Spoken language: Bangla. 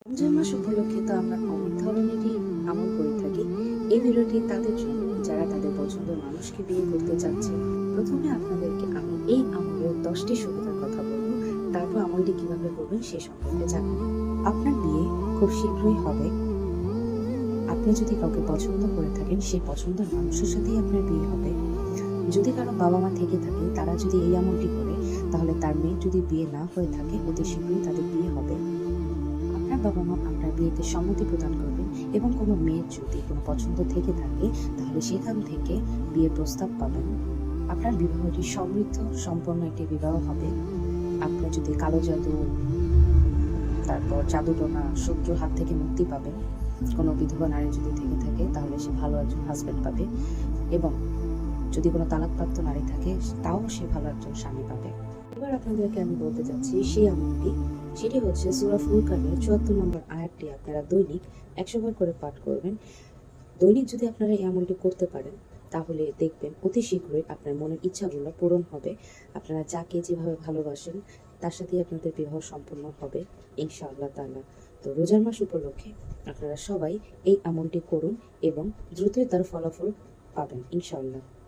রমজান মাস উপলক্ষে তো আমরা অনেক ধরনেরই আমল করে থাকি। এই ভিডিওটি তাদের জন্য যারা তাদের পছন্দের মানুষকে বিয়ে করতে চাচ্ছে। প্রথমে আপনাদেরকে আমি এই আমলের 10টি সুবিধার কথা বলবো, তারপর আমলটি কিভাবে করবেন সে সম্পর্কে জানাবো। আপনার বিয়ে খুব শীঘ্রই হবে। আপনি যদি কাউকে পছন্দ করে থাকেন, সেই পছন্দের মানুষের সাথেই আপনার বিয়ে হবে। যদি কারো বাবা মা থেকে থাকে, তারা যদি এই আমলটি করে, তাহলে তার মেয়ে যদি বিয়ে না হয়ে থাকে, অতি শীঘ্রই তাদের বিয়ে হবে। আপনার বাবা মা আপনার বিয়েতে সম্মতি প্রদান করবেন এবং কোনো মেয়ের যদি কোনো পছন্দ থেকে থাকে, তাহলে সেখান থেকে বিয়ের প্রস্তাব পাবেন। আপনার বিবাহটি সমৃদ্ধ সম্পন্ন একটি বিবাহ হবে। আপনার যদি কালো জাদু, তারপর জাদুটোনা, শত্রুর হাত থেকে মুক্তি পাবেন। কোনো বিধবা নারী যদি থেকে থাকে, তাহলে সে ভালো একজন হাজবেন্ড পাবে, এবং যদি কোনো তালাকপ্রাপ্ত নারী থাকে, তাও সে ভালো একজন স্বামী পাবে। এবার আপনাদেরকে আমি বলতে চাচ্ছি সেই আমলটি। সেটি হচ্ছে সূরা ফুরকানের ৭৪ নম্বর আয়াতটি আপনারা দৈনিক ১০০ বার করে পাঠ করবেন। দৈনিক যদি আপনারা এই আমলটি করতে পারেন, তাহলে দেখবেন অতি শীঘ্রই আপনার মনের ইচ্ছাগুলো পূরণ হবে। আপনারা যাকে যেভাবে ভালোবাসেন, তার সাথেই আপনাদের বিবাহ সম্পন্ন হবে ইনশাআল্লাহ তাআলা। তো রোজার মাস উপলক্ষে আপনারা সবাই এই আমলটি করুন এবং দ্রুতই তার ফলাফল পাবেন ইনশাআল্লাহ।